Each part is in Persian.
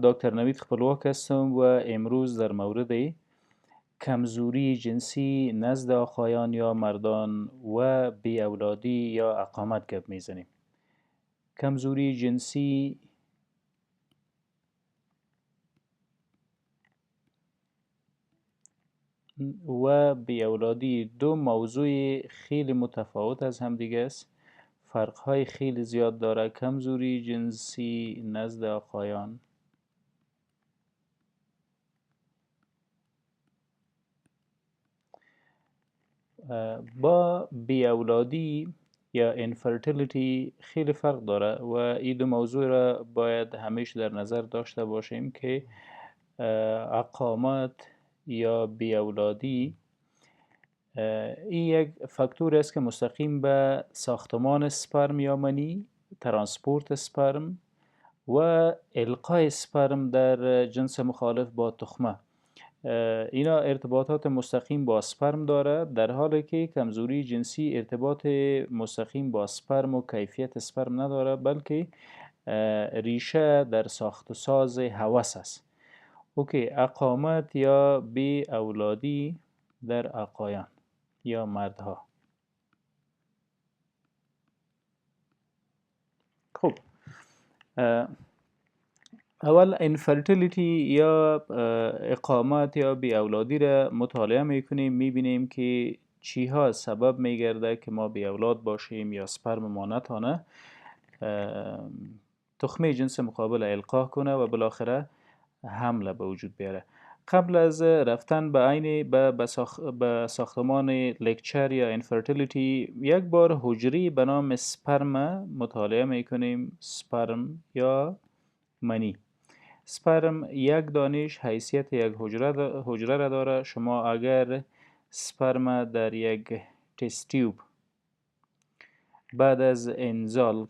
دکتر نوید خپلواک هستم و امروز در مورد کمزوری جنسی نزد آقایان یا مردان و بی اولادی یا اقامت گپ میزنیم. کمزوری جنسی و بی اولادی دو موضوع خیلی متفاوت از هم دیگه است. فرقهای خیلی زیاد داره. کمزوری جنسی نزد آقایان با بی اولادی یا infertility خیلی فرق داره و این دو موضوع را باید همیشه در نظر داشته باشیم که اقامت یا بی اولادی این یک فاکتور است که مستقیم به ساختمان سپرم یا منی، ترانسپورت سپرم و القای سپرم در جنس مخالف با تخمه اینا ارتباطات مستقیم با سپرم داره، در حالی که کمزوری جنسی ارتباط مستقیم با سپرم و کیفیت سپرم نداره، بلکه ریشه در ساخت و ساز هوس است. اوکی، اقامت یا بی اولادی در آقایان یا مردها. خب اول infertility یا اقامت یا بی اولادی را مطالعه میکنیم، میبینیم که چی ها سبب میگرده که ما بی اولاد باشیم یا سپرم ما نتانه تخمه جنس مقابل القا کنه و بالاخره حمله به وجود بیاره. قبل از رفتن به ساختمان لکچر یا infertility یک بار حجری به نام سپرم مطالعه میکنیم. سپرم یا منی. سپرم یک دانش حیثیت یک حجره را داره. شما اگر سپرم در یک تست تیوب بعد از انزال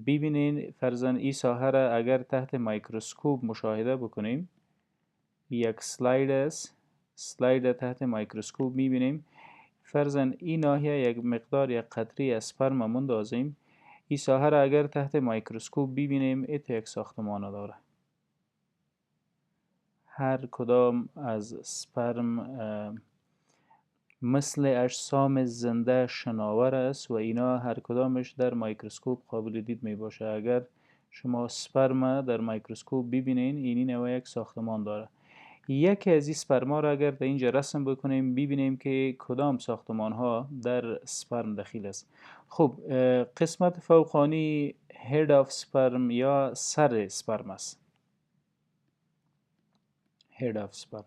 ببینین، فرضاً این ساحه را اگر تحت میکروسکوپ مشاهده بکنیم، یک سلاید است، سلاید تحت میکروسکوپ میبینیم، فرضاً این ناحیه یک مقدار یک قطره از سپرم مندازیم، این ساحه را اگر تحت میکروسکوپ ببینیم ایت یک ساختمان داره. هر کدام از سپرم مثل اجسام زنده شناور است و اینا هر کدامش در میکروسکوپ قابل دید می باشه. اگر شما سپرم در میکروسکوپ ببینین، اینی نوع یک ساختمان داره. یکی از این سپرما را اگر در اینجا رسم بکنیم، ببینیم که کدام ساختمان ها در سپرم دخیل است. خب قسمت فوقانی هید آف سپرم یا سر سپرم است. هید آف سپرم.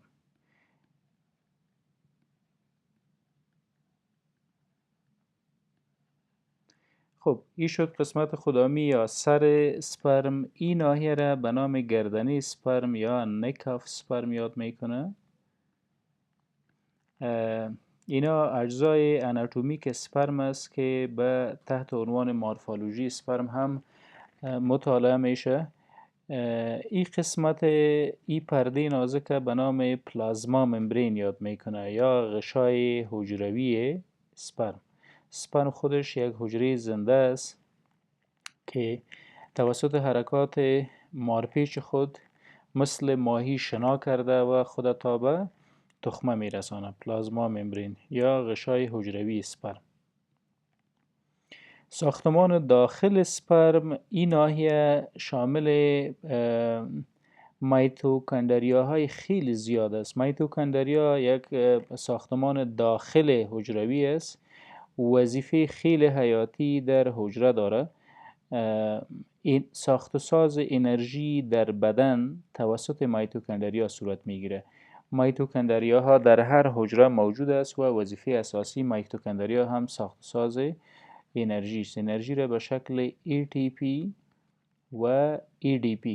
خب این شد قسمت خدامی یا سر سپرم. این ناحیه را به نام گردنی سپرم یا نک آف سپرم یاد میکنه. اینا اجزای اناتومیک سپرم است که به تحت عنوان مورفولوژی سپرم هم مطالعه میشه. این قسمت این پرده نازک به نام پلازما ممبرین یاد میکنه یا غشای حجروی سپرم. سپرم خودش یک حجره زنده است که توسط حرکات مارپیچ خود مثل ماهی شنا کرده و خود تا به تخمه میرسانه. پلازما ممبرین یا غشای حجروی سپرم. ساختمان داخل سپرم این ناحیه شامل میتوکندریاهای خیلی زیاد است. میتوکندریا یک ساختمان داخل حجروی است. وظیفه خیلی حیاتی در حجره داره. این ساخت و ساز انرژی در بدن توسط میتوکندریا صورت میگیره. میتوکندریا ها در هر حجره موجود است و وظیفه اساسی میتوکندریا هم ساخت و ساز انرژی است. انرژی را به شکل ATP و ADP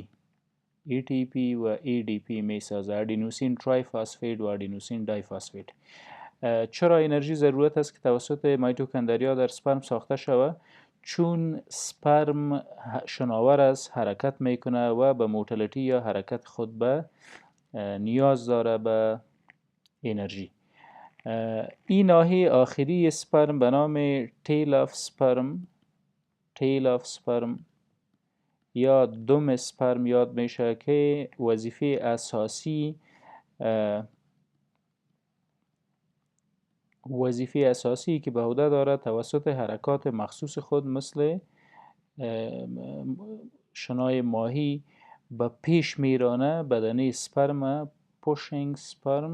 و ADP می سازه. ادینوسین ترای فاسفید و ادینوسین دای فاسفید. چرا انرژی ضرورت است که توسط میتوکندریا در سپرم ساخته شود؟ چون سپرم شناور است، حرکت میکنه و به موتیلیتی یا حرکت خود به نیاز داره به انرژی. این ناحیه آخری سپرم به نام تیل آف سپرم یا دم اسپرم یاد میشه که وظیفه اساسی که به عهده داره توسط حرکات مخصوص خود مثل شنای ماهی به پیش میرانه بدنه سپرم pushing sperm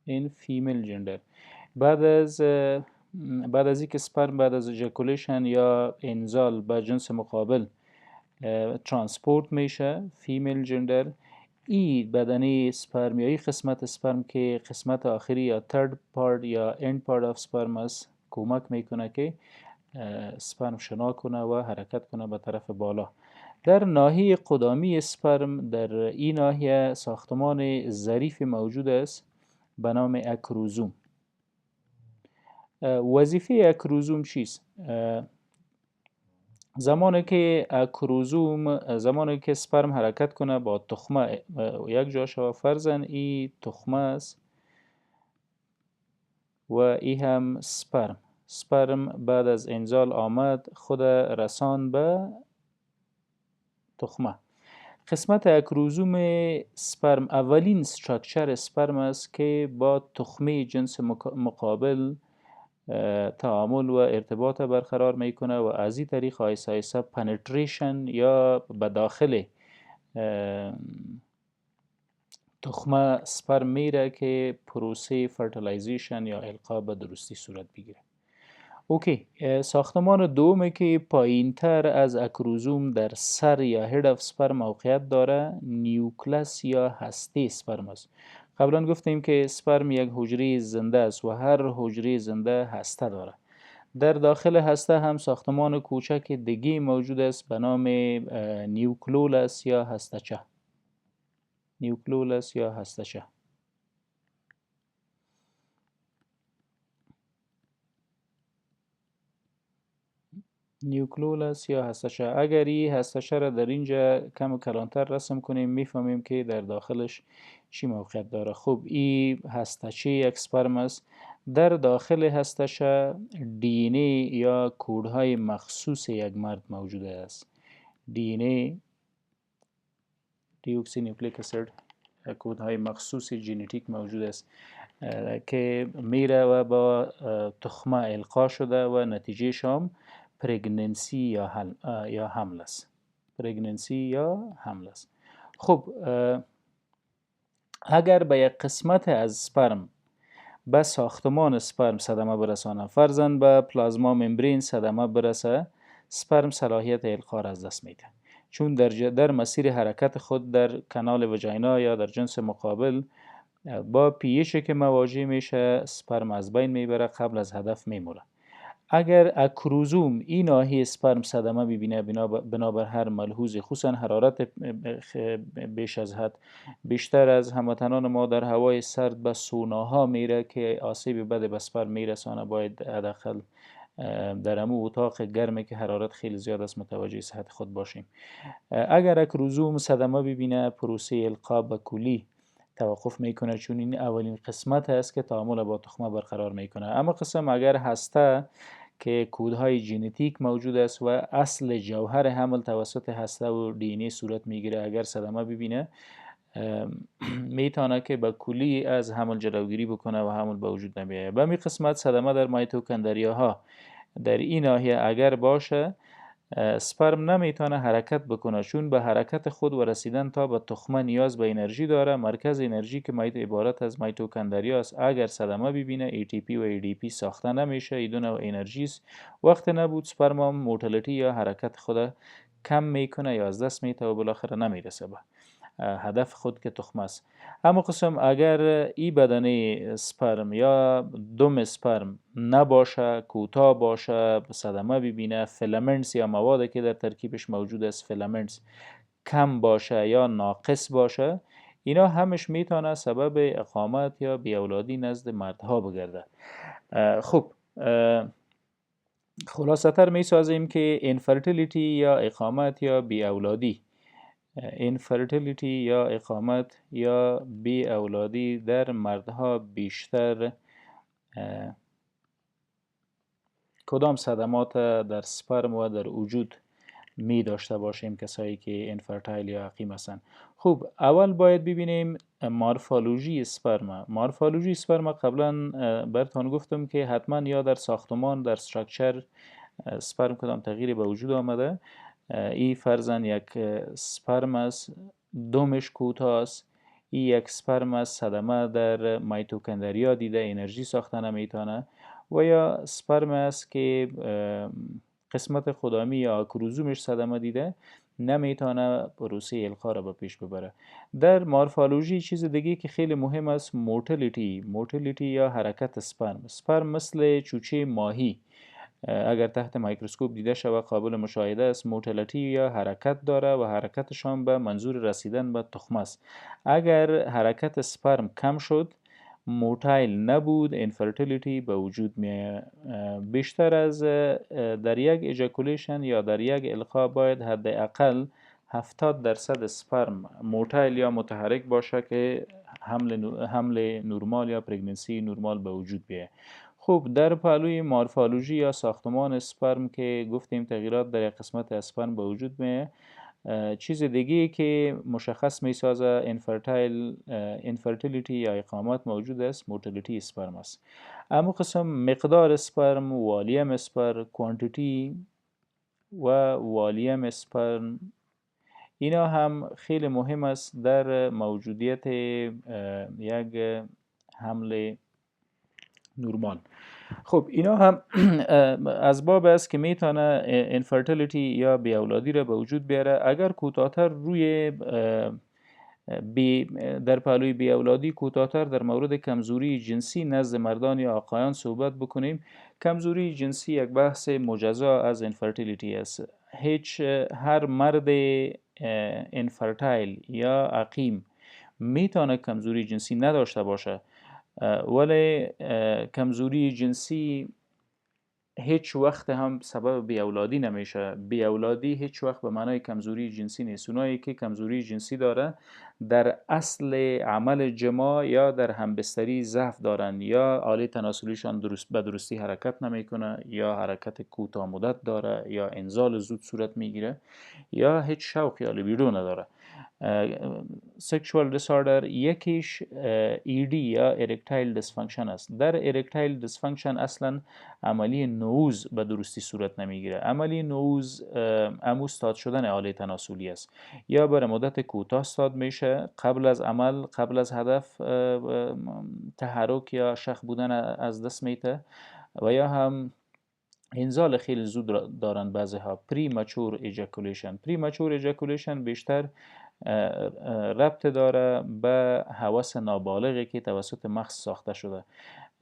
in female gender. بعد از اینکه سپرم بعد از اجاکولیشن یا انزال به جنس مقابل ترانسپورت میشه فیمیل جندر، این بدنه سپرم یا این قسمت سپرم که قسمت آخری یا third part یا end part of sperm است کمک میکنه که سپرم شنا کنه و حرکت کنه به طرف بالا. در ناحیه قدامی سپرم در این ناحیه ساختمان ظریف موجود است به نام اکروزوم. وظیفه اکروزوم چیست؟ زمانی که سپرم حرکت کنه با تخمه یک جا شود، فرضاً این تخمه است و این هم سپرم بعد از انزال آمد خود رسان به تخمه. قسمت اکروزوم سپرم اولین استراکچر سپرم است که با تخمه جنس مقابل تعامل و ارتباط برقرار میکنه و از این طریق آیسته آیسته پنتریشن یا به داخل تخمه سپرم میره که پروسه فرتیلایزیشن یا القا به درستی صورت بگیره. اوکی، ساختمان دومه که پایین تر از اکروزوم در سر یا هید اف سپرم موقعیت داره نیوکلس یا هسته سپرم است. قبلا گفتیم که سپرم یک حجره زنده است و هر حجره زنده هسته داره. در داخل هسته هم ساختمان کوچک دیگه موجود است به نام نیوکلولس یا هسته‌چه. نیوکلولس یا هسته‌چه. نیوکلولس یا هسته‌چه. اگر این هسته‌چه را در اینجا کم کلانتر رسم کنیم میفهمیم که در داخلش چی موقعیت داره. خب این هسته‌چه یک سپرم است. در داخل هسته‌چه دی ان ای یا کودهای مخصوص یک مرد موجود است. دی ان ای دیوکسی نیوکلیک اسید کودهای مخصوص ژنتیک موجود است که میره و با تخمه القا شده و نتیجه شام پرگننسی یا حمل است. پرگننسی یا حمل است. خب اگر به یک قسمت از سپرم به ساختمان سپرم صدمه برسانه، فرضاً به پلازما ممبرین صدمه برسه، سپرم صلاحیت القا را از دست میده، چون در مسیر حرکت خود در کانال وجاینا یا در جنس مقابل با پیچی که مواجه میشه سپرم از بین میبره، قبل از هدف میموره. اگر اکروزوم این ناحیه سپرم صدمه ببینه بنابر هر ملحوظی، خصوصا حرارت بیش از حد بیشتر از هموطنان ما در هوای سرد به سوناها میره که آسیب بد به سپرم میرسانه، باید حداقل در امو اتاق گرمه که حرارت خیلی زیاد است متوجه صحت خود باشیم. اگر اکروزوم صدمه ببینه پروسه القا به کلی توقف میکنه، چون این اولین قسمت است که تعامل با تخمه برقرار میکنه. اما قسم اگر هسته که کودهای ژنتیک موجود است و اصل جوهر حمل توسط هسته و دی ان ای صورت میگیره، اگر صدمه ببینه میتونه که به کلی از حمل جلوگیری بکنه و حمل به وجود نمیاد. به می قسمت صدمه در مایتوکندریاها در این ناحیه اگر باشه، سپرم نمیتونه حرکت بکنه، چون به حرکت خود و رسیدن تا به تخمه نیاز به انرژی داره. مرکز انرژی که عبارت از مایتوکندریا است، اگر صدمه ببینه ATP و ADP ساخته نمیشه، ایدون و انرژی است. وقت نبود سپرم موتیلیتی یا حرکت خود کم میکنه یا از دست میده و بالاخره نمیرسه به هدف خود که تخمه است. اما قسم اگر این بدنه سپرم یا دم سپرم نباشه، کوتاه باشه، صدمه ببینه، فیلامنتس یا مواد که در ترکیبش موجود است فیلامنتس کم باشه یا ناقص باشه، اینا همش میتونه سبب اقامت یا بیاولادی نزد مردها بگرده. خب خلاصه تر میسازیم که انفرتیلیتی یا اقامت یا بیاولادی، اینفرتیلیتی یا اقامت یا بی اولادی در مردها بیشتر کدام صدمات در سپرم و در وجود می داشته باشیم کسایی که انفرتایل یا عقیم هستن. خب اول باید ببینیم مورفولوژی سپرم. مورفولوژی سپرم قبلا براتون گفتم که حتما یا در ساختمان، در استراکچر سپرم کدام تغییری به وجود آمده. این فرضاً یک سپرم است، دومش کوتاه است. این یک سپرم است، صدمه در میتوکندریا دیده، انرژی ساخته نمیتونه. و یا سپرم است که قسمت خدامی یا کروزومش صدمه دیده، نمیتونه پروسه القا را به پیش ببره. در مورفولوژی چیز دیگه که خیلی مهم است موتیلیتی یا حرکت سپرم. سپرم مثل چوچه ماهی اگر تحت میکروسکوپ دیده شود قابل مشاهده است. موتیلیتی یا حرکت داره و حرکتشان به منظور رسیدن به تخم است. اگر حرکت سپرم کم شد، موتایل نبود، انفرتیلیتی به وجود می بیشتر از در یک ایجاکولیشن یا در یک القا باید حداقل 70% سپرم موتایل یا متحرک باشه که حمل نورمال یا پرگننسی نورمال به وجود بیاید. خب در پهلوی مورفولوژی یا ساختمان سپرم که گفتیم تغییرات در یک قسمت از سپرم به وجود میاد، چیز دیگه که مشخص میسازه انفرتیلیتی یا اقامت موجود است، موتیلیتی سپرم است. اما قسم مقدار سپرم، والیم سپرم، کوانتیتی و والیم سپرم، اینا هم خیلی مهم است در موجودیت یک حمل نورمال. خب اینا هم اسباب است که میتونه انفرتیلیتی یا بیاولادی را به وجود بیاره. اگر کوتاه‌تر روی در پهلوی بیاولادی کوتاه‌تر در مورد کمزوری جنسی نزد مردان یا آقایان صحبت بکنیم. کمزوری جنسی یک بحث مجزا از انفرتیلیتی است. هر مرد انفرتایل یا عقیم میتونه کمزوری جنسی نداشته باشه، ولی کمزوری جنسی هیچ وقت هم سبب بیاولادی نمیشه. بیاولادی هیچ وقت به معنای کمزوری جنسی نیست. اونایی که کمزوری جنسی داره در اصل عمل جماع یا در همبستری ضعف دارن، یا آله تناسلیشان به درستی حرکت نمیکنه، یا حرکت کوتاه مدت داره، یا انزال زود صورت میگیره، یا هیچ شوق یا لیبیدو نداره. سکشوال دیساردر یکیش ایدی یا ارکتایل دیسفانکشن است. در ارکتایل دیسفانکشن اصلا عملی نوز به درستی صورت نمیگیره. عملی نوز امو استاد شدن آله تناسلی است، یا برای مدت کوتاه استاد میشه، قبل از عمل، قبل از هدف تحرک یا شخ بودن از دست میته، و یا هم انزال خیلی زود دارن بعضی ها. پریمچور ایجاکولیشن بیشتر ربط داره به هوس نابالغی که توسط مغز ساخته شده.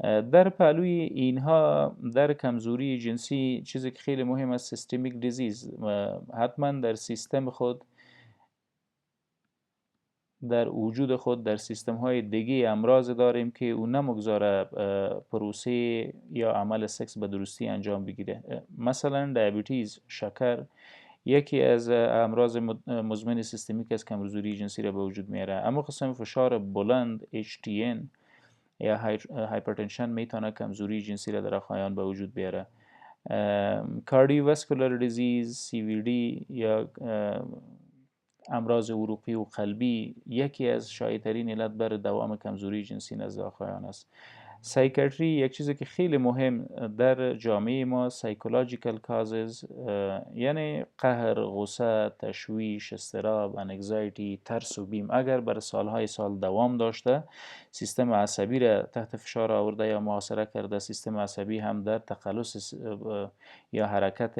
در پهلوی اینها در کمزوری جنسی چیزی که خیلی مهم است سیستمیک دیزیز. حتما در سیستم خود، در وجود خود، در سیستم های دیگه امراض داریم که اون نمگذاره پروسه یا عمل سکس به درستی انجام بگیره. مثلا دیابتیز، شکر، یکی از امراض مزمن سیستمیک از کمزوری جنسی را به وجود میاره. اما قسم فشار بلند HTN یا هایپرتنشن میتونه کمزوری جنسی را در آقایان به وجود بیاره. کاردیوواسکولار دیزیز، CVD یا امراض عروقی و قلبی یکی از شایع‌ترین علت بر دوام کمزوری جنسی نزد آقایان است. سایکیاتری یک چیزی که خیلی مهم در جامعه ما، سایکولوژیکال کازز، یعنی قهر، غصه، تشویش، اضطراب، انگزایتی، ترس و بیم اگر بر سالهای سال دوام داشته، سیستم عصبی را تحت فشار آورده یا محاصره کرده. سیستم عصبی هم در تقلص یا حرکت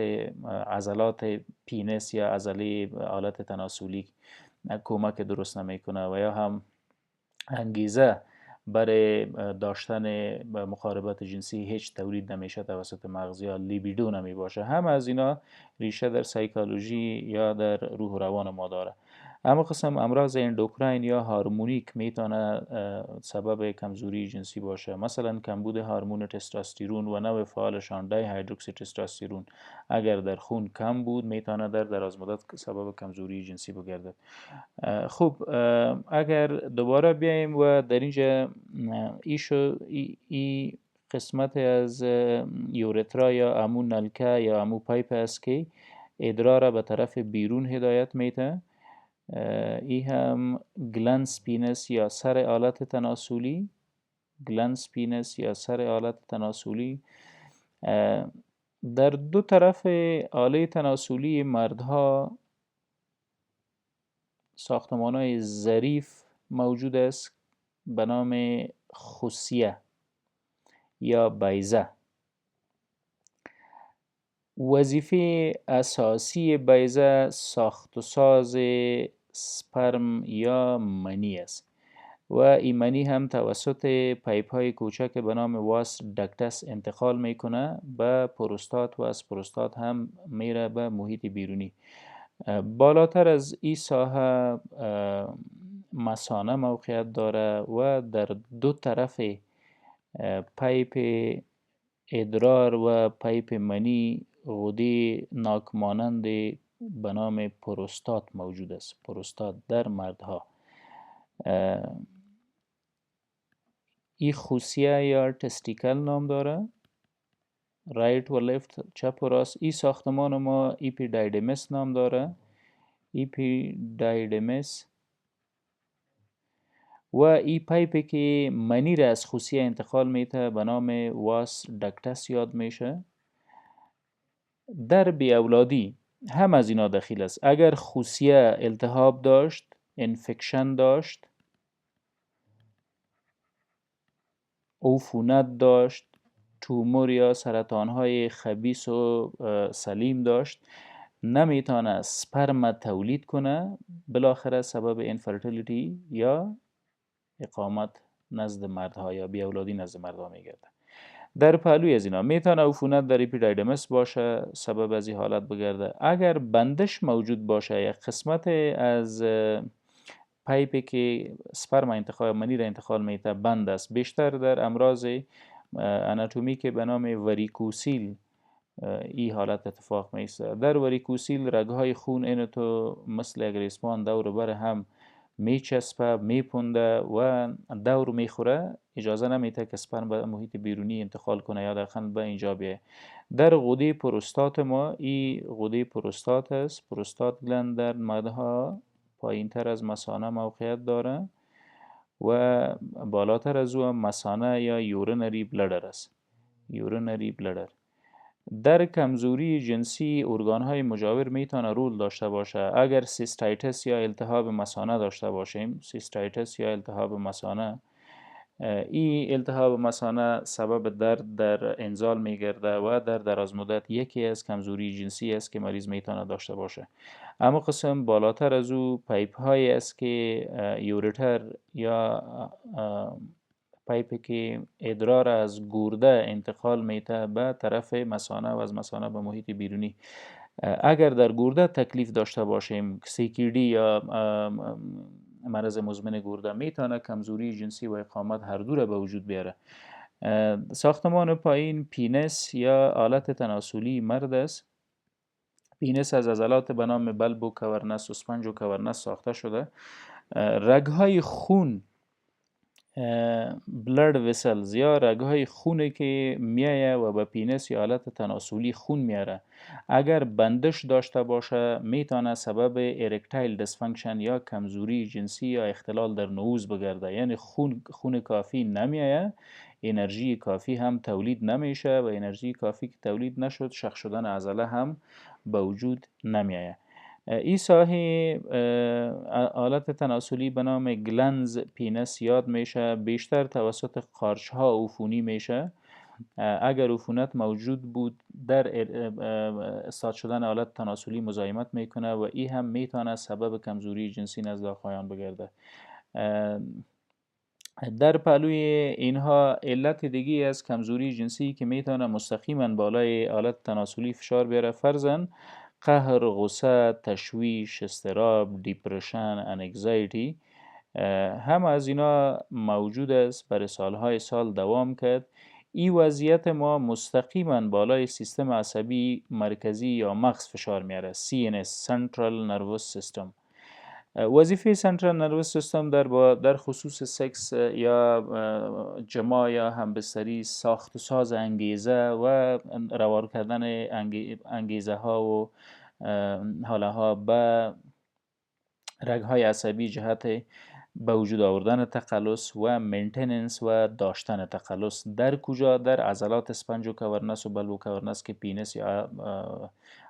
عضلات پینس یا عضله آلت تناسلی کمک درست نمیکنه، و یا هم انگیزه برای داشتن مقاربت جنسی هیچ تولید نمیشه توسط مغز، یا لیبیدو نمی باشه. هم از اینا ریشه در سایکولوژی یا در روح و روان ما داره. اما قسم امراض اندوکراین یا هارمونیک میتونه سبب کمزوری جنسی باشه. مثلا کمبود هورمون تستوسترون و نوع فعالشان دی هیدروکسی تستوسترون اگر در خون کم بود میتونه در دراز مدت سبب کمزوری جنسی بگردد. خب اگر دوباره بیایم و در اینجا ای قسمت از یورترا یا امو نلکه یا امو پایپ است که ادرار به طرف بیرون هدایت میده. ای هم گلنس پینس یا سر آلت تناسلی، گلنس پینس یا سر آلت تناسلی. در دو طرف آله تناسلی مردها ساختمان های ظریف موجود است به نام خوسیه یا بیضه. وظیفه اساسی بیضه ساخت و ساز سپرم یا منی است و این منی هم توسط پایپ های کوچک به نام واس دکتس انتقال میکنه به پروستات و از پروستات هم میره به محیط بیرونی. بالاتر از این ساحه مثانه موقعیت داره و در دو طرف پایپ ادرار و پایپ منی غده ناک مانند به نام پروستات موجود است. پروستات در مردها. این خوسیه یا تستیکل نام داره، رایت و لفت، چپ و راست. این ساختمان ما اپیدایدیمس نام داره، اپیدایدیمس. و این پایپی که منی را از خوسیه انتقال میده به نام واس دکتس یاد میشه. در بیاولادی هم از اینا دخیل است. اگر خوسیه التهاب داشت، انفکشن داشت، عفونت داشت، تومور یا سرطان های خبیث و سلیم داشت، نمیتونه سپرم تولید کنه، بالاخره سبب اینفرتیلیتی یا اقامت نزد مردها یا بیاولادی نزد مردها میگرده. در پهلوی از اینا میتونه عفونت در اپیدایدیمس باشه، سبب از این حالت بگرده. اگر بندش موجود باشه یا قسمت از پایپی که سپرم انتقال منی را انتقال میده بند است، بیشتر در امراض اناتومی که به نام وریکوسیل این حالت اتفاق میسته. در وریکوسیل رگهای خون این تو مثل یک ریسمان دور بر هم میچسبه، میپونده و دور میخوره، اجازه نمیده که سپرم به محیط بیرونی انتقال کنه یا داخل به اینجا بیه. در غده پروستات ما، این غده پروستات است. پروستات گلند در مردها پایین تر از مثانه موقعیت داره و بالاتر از او مثانه یا یورینری بلدر است. یورینری بلدر. در کمزوری جنسی ارگان‌های مجاور میتونه رول داشته باشه. اگر سیستایتس یا التهاب مثانه داشته باشیم، سیستایتس یا التهاب مثانه، این التهاب مثانه سبب درد در انزال میگرده و در دراز مدت یکی از کمزوری جنسی است که مریض میتونه داشته باشه. اما قسم بالاتر از او پایپ های است که یورتر یا پایپی که ادرار از گرده انتقال میده به طرف مثانه و از مثانه به محیط بیرونی. اگر در گرده تکلیف داشته باشیم، CKD یا مرض مزمن گرده، میتونه کمزوری جنسی و اقامت هر دو را به وجود بیاره. ساختمان پایین پینس یا آلت تناسلی مرد است. پینس از عضلات به نام بلب و کورنس و سپنج و کورنس ساخته شده. رگهای خون، بلد وسلز یا رگهای خونی که میایه و به پینس یا آلت تناسلی خون میاره، اگر بندش داشته باشه میتونه سبب ارکتایل دیسفانکشن یا کمزوری جنسی یا اختلال در نعوذ بگرده. یعنی خون کافی نمیایه، انرژی کافی هم تولید نمیشه و انرژی کافی که تولید نشد شخ شدن عضله هم به وجود نمیایه. این ساحه آلت تناسلی به نام گلنز پینس یاد میشه. بیشتر توسط قارچ ها عفونی میشه. اگر عفونت موجود بود در استاد شدن آلت تناسلی مزاحمت میکنه و این هم میتونه سبب کمزوری جنسی نزد آقایان بگرده. در پهلوی اینها علت دیگه از کمزوری جنسی که میتونه مستقیما بالای آلت تناسلی فشار بیاره، فرضاً قهر، غصه، تشویش، اضطراب، دیپرشن، انگزایتی، هم از اینا موجود است. برای سالهای سال دوام کرد. این وضعیت ما مستقیما بالای سیستم عصبی مرکزی یا مغز فشار میاره، CNS Central Nervous System. وظیفه سنترال نروس سیستم در خصوص سکس یا جماع یا همبستری ساخت و ساز انگیزه و روار کردن انگیزه ها و حاله ها به رگ‌های عصبی جهت به وجود آوردن تقلص و مینتیننس و داشتن تقلص در کجا؟ در عضلات اسپنج و کورنس و بلب و کورنس که پینس یا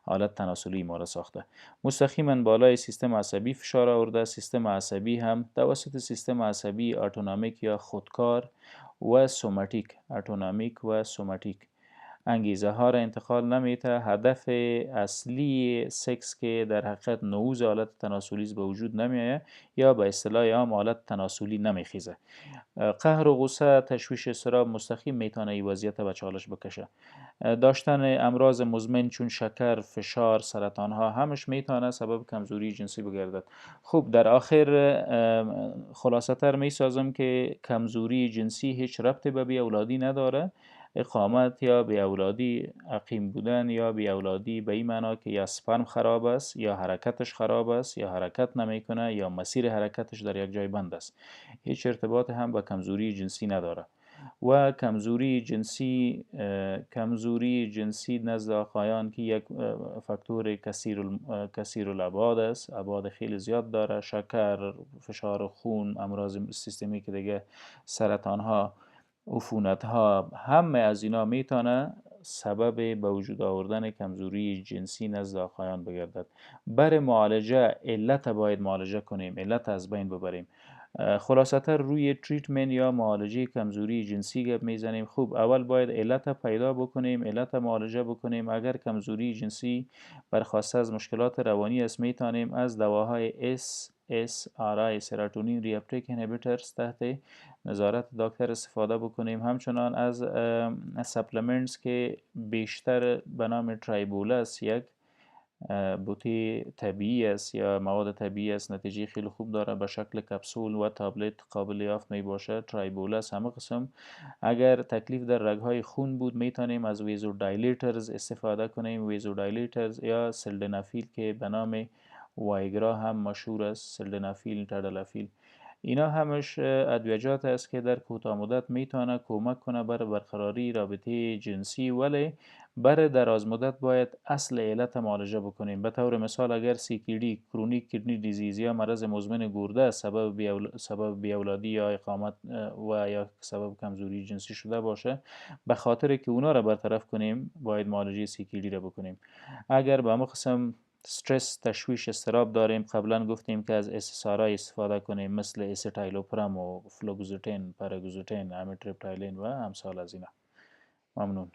حالت تناسلی ما را ساخته. مستقیما بالای سیستم عصبی فشار آورده. سیستم عصبی هم توسط سیستم عصبی اتونامیک یا خودکار و سوماتیک، اتونامیک و سوماتیک انگیزه ها را انتقال نمیده. هدف اصلی سکس که در حقیقت نوز حالت تناسلی به وجود نمیآید یا به اصطلاح عام حالت تناسلی نمیخیزه. قهر و غصه، تشویش، اضطراب مستقیم میتونه این وضعیت به چالش بکشه. داشتن امراض مزمن چون شکر، فشار، سرطان ها همش میتونه سبب کمزوری جنسی بگردد. خب در آخر خلاصه تر میسازم که کمزوری جنسی هیچ ربطی به بی اولادی نداره. اقامت یا بی اولادی عقیم بودن یا بی اولادی به این معنا که یا سپرم خراب است یا حرکتش خراب است یا حرکت نمیکنه یا مسیر حرکتش در یک جای بند است. هیچ ارتباط هم با کمزوری جنسی نداره. و کمزوری جنسی نزد آقایان که یک فاکتور کثیر الابعاد است، ابعاد خیلی زیاد داره، شکر، فشار خون، امراض سیستمی که دیگه سرطان ها، عفونت ها، همه از اینا میتونه سبب به وجود آوردن کمزوری جنسی نزد آقایان بگردد. برای معالجه علت باید معالجه کنیم، علت از بین ببریم. خلاصه تر روی تریتمنت یا معالجه کمزوری جنسی گپ میزنیم. خوب اول باید علت پیدا بکنیم، علت معالجه بکنیم. اگر کمزوری جنسی برخواسته از مشکلات روانی است میتونیم از دواهای SSRI سروتونین ریاپتیک اینهیبیتورز تحت نظارت دکتر استفاده بکنیم. همچنان از سپلمنتس که بیشتر به نام ترایبولس یک بوتی طبیعی است یا مواد طبیعی است، نتیجه خیلی خوب داره، به شکل کپسول و تابلت قابل یافت می باشه. ترایبولس همه قسم. اگر تکلیف در رگهای خون بود میتونیم از ویزو دایلیترز استفاده کنیم. ویزو دایلیترز یا سلدنافیل که به نام وایگرا هم مشهور است، سلدنافیل، تدالافیل، اینا همش ادویجات است که در کوتاه مدت میتونه کمک کنه بر برقراری رابطه جنسی، ولی برای دراز مدت باید اصل علت معالجه بکنیم. به طور مثال اگر CKD کرونیک کدنی دیزیز یا مرض مزمن گرده سبب بیاولادی یا اقامت و یا سبب کمزوری جنسی شده باشه، به خاطر که اونا را برطرف کنیم باید معالجه CKD را بکنیم. اگر به همه قسم استرس، تشویش، اضطراب داریم، قبلا گفتیم که از SSRI استفاده کنیم مثل اسیتایلوپرم و فلوگزوتین، پاراگزوتین، امیتریپتایلین و امثال از اینا. ممنون.